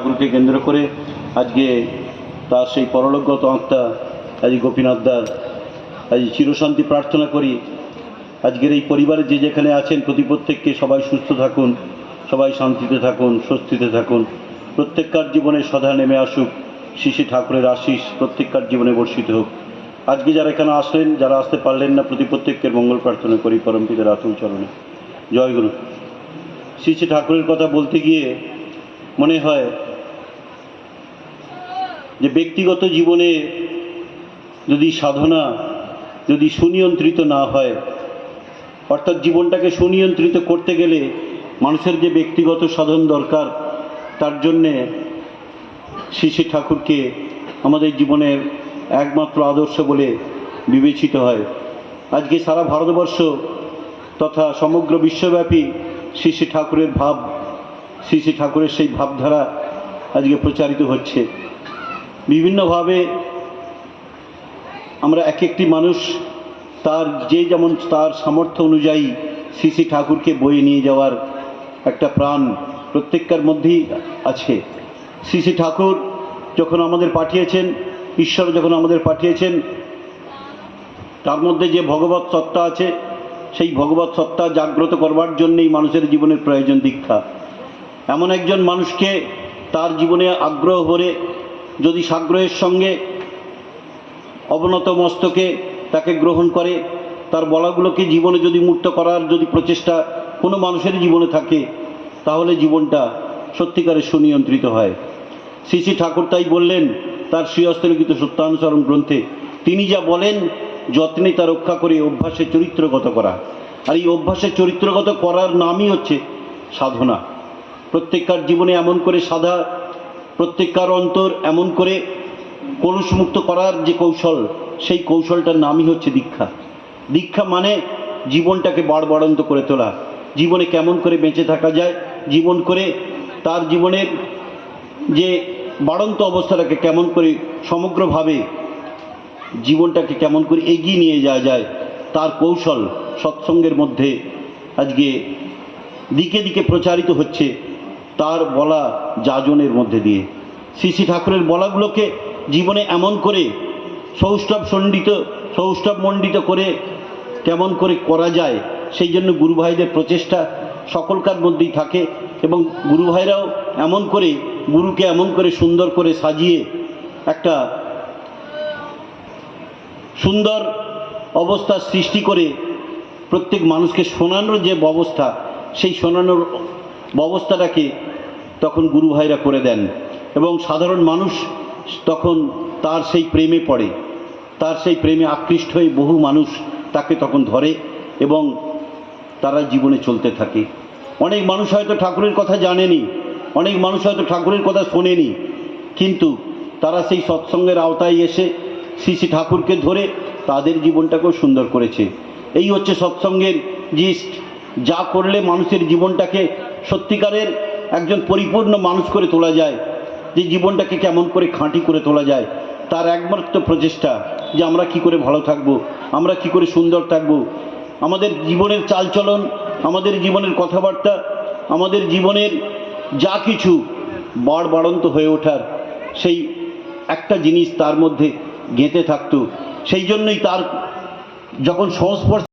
ঠাকুরকে কেন্দ্র করে আজকে তার সেই পরলোকগত আত্মা আজ গোপীনাথ দার আজ চিরশান্তি প্রার্থনা করি। আজকের এই পরিবারে যে যেখানে আছেন প্রত্যেককে সবাই সুস্থ থাকুন, সবাই শান্তিতে থাকুন, স্বস্তিতে থাকুন। প্রত্যেককার জীবনে সদা নেমে আসুক শ্রী ঠাকুরের আশিস, প্রত্যেককার জীবনে বর্ষিত হোক। আজকে যারা এখানে আসলেন, যারা আসতে পারলেন না, প্রত্যেকের মঙ্গল প্রার্থনা করি পরমপিতার আতুল চরণে। জয় গুরু। শ্রী ঠাকুরের কথা বলতে গিয়ে মনে হয় যে ব্যক্তিগত জীবনে যদি সাধনা যদি সুনিয়ন্ত্রিত না হয়, অর্থাৎ জীবনটাকে সুনিয়ন্ত্রিত করতে গেলে মানুষের যে ব্যক্তিগত সাধন দরকার, তার জন্যে শ্রী ঠাকুরকে আমাদের জীবনের একমাত্র আদর্শ বলে বিবেচিত হয়। আজকে সারা ভারতবর্ষ তথা সমগ্র বিশ্বব্যাপী শ্রী ঠাকুরের ভাব, শ্রী ঠাকুরের সেই ভাবধারা আজকে প্রচারিত হচ্ছে বিভিন্নভাবে। আমরা এক একটি মানুষ তার যে যেমন তার সামর্থ্য অনুযায়ী শ্রী ঠাকুরকে বয়ে নিয়ে যাওয়ার একটা প্রাণ প্রত্যেককার মধ্যেই আছে। শ্রী ঠাকুর যখন আমাদের পাঠিয়েছেন, ঈশ্বর যখন আমাদের পাঠিয়েছেন, তার মধ্যে যে ভগবত সত্তা আছে, সেই ভগবত সত্তা জাগ্রত করবার জন্যই মানুষের জীবনের প্রয়োজন দীক্ষা। এমন একজন মানুষকে তার জীবনে আগ্রহ ভরে যদি সাগ্রহের সঙ্গে অবনত মস্তকে তাকে গ্রহণ করে, তার বলাগুলোকে জীবনে যদি মূর্ত করার যদি প্রচেষ্টা কোনো মানুষের জীবনে থাকে, তাহলে জীবনটা সত্যিকারে সুনিয়ন্ত্রিত হয়। শ্রী ঠাকুর তাই বললেন তার শ্রীহস্তে লিখিত সত্যানুসরণ গ্রন্থে, তিনি যা বলেন যত্নে তা রক্ষা করে অভ্যাসে চরিত্রগত করা। আর এই অভ্যাসে চরিত্রগত করার নামই হচ্ছে সাধনা। প্রত্যেককার জীবনে এমন করে সাধা, প্রত্যেককার অন্তর এমন করে কলুষমুক্ত করার যে কৌশল, সেই কৌশলটার নামই হচ্ছে দীক্ষা। দীক্ষা মানে জীবনটাকে বাড়বাড়ন্ত করে তোলা, জীবনে কেমন করে বেঁচে থাকা যায়, জীবন করে তার জীবনের যে বাড়ন্ত অবস্থাটাকে কেমন করে সমগ্রভাবে জীবনটাকে কেমন করে এগিয়ে নিয়ে যাওয়া যায়, তার কৌশল সৎসঙ্গের মধ্যে আজকে দিকে দিকে প্রচারিত হচ্ছে তার বলা যাজনের মধ্যে দিয়ে। শ্রী ঠাকুরের বলাগুলোকে জীবনে এমন করে সৌষ্ঠব মণ্ডিত করে কেমন করে করা যায়, সেই জন্য গুরু ভাইদের প্রচেষ্টা সকলকার মধ্যেই থাকে। এবং গুরু ভাইরাও এমন করে গুরুকে এমন করে সুন্দর করে সাজিয়ে একটা সুন্দর অবস্থা সৃষ্টি করে প্রত্যেক মানুষকে শোনানোর যে ব্যবস্থা, সেই শোনানোর ব্যবস্থাটাকে তখন গুরু ভাইরা করে দেন এবং সাধারণ মানুষ তখন তার সেই প্রেমে পড়ে, তার সেই প্রেমে আকৃষ্ট হয়ে বহু মানুষ তাকে তখন ধরে এবং তারা জীবনে চলতে থাকে। অনেক মানুষ হয়তো ঠাকুরের কথা জানেনি, অনেক মানুষ হয়তো ঠাকুরের কথা শোনেনি, কিন্তু তারা সেই সৎসঙ্গের আওতায় এসে শ্রী ঠাকুরকে ধরে তাদের জীবনটাকেও সুন্দর করেছে। এই হচ্ছে সৎসঙ্গের জিস্ট। যা করলে মানুষের জীবনটাকে সত্যিকারের একজন পরিপূর্ণ মানুষ করে তোলা যায়, যে জীবনটাকে কেমন করে খাঁটি করে তোলা যায়, তার একমাত্র প্রচেষ্টা যে আমরা কি করে ভালো থাকব, আমরা কি করে সুন্দর থাকব, আমাদের জীবনের চালচলন, আমাদের জীবনের কথাবার্তা, আমাদের জীবনের যা কিছু বাড়বাড়ন্ত হয়ে ওঠার সেই একটা জিনিস তার মধ্যে গেঁথে থাকতো। সেই জন্যই তার যখন সংস্পর্শ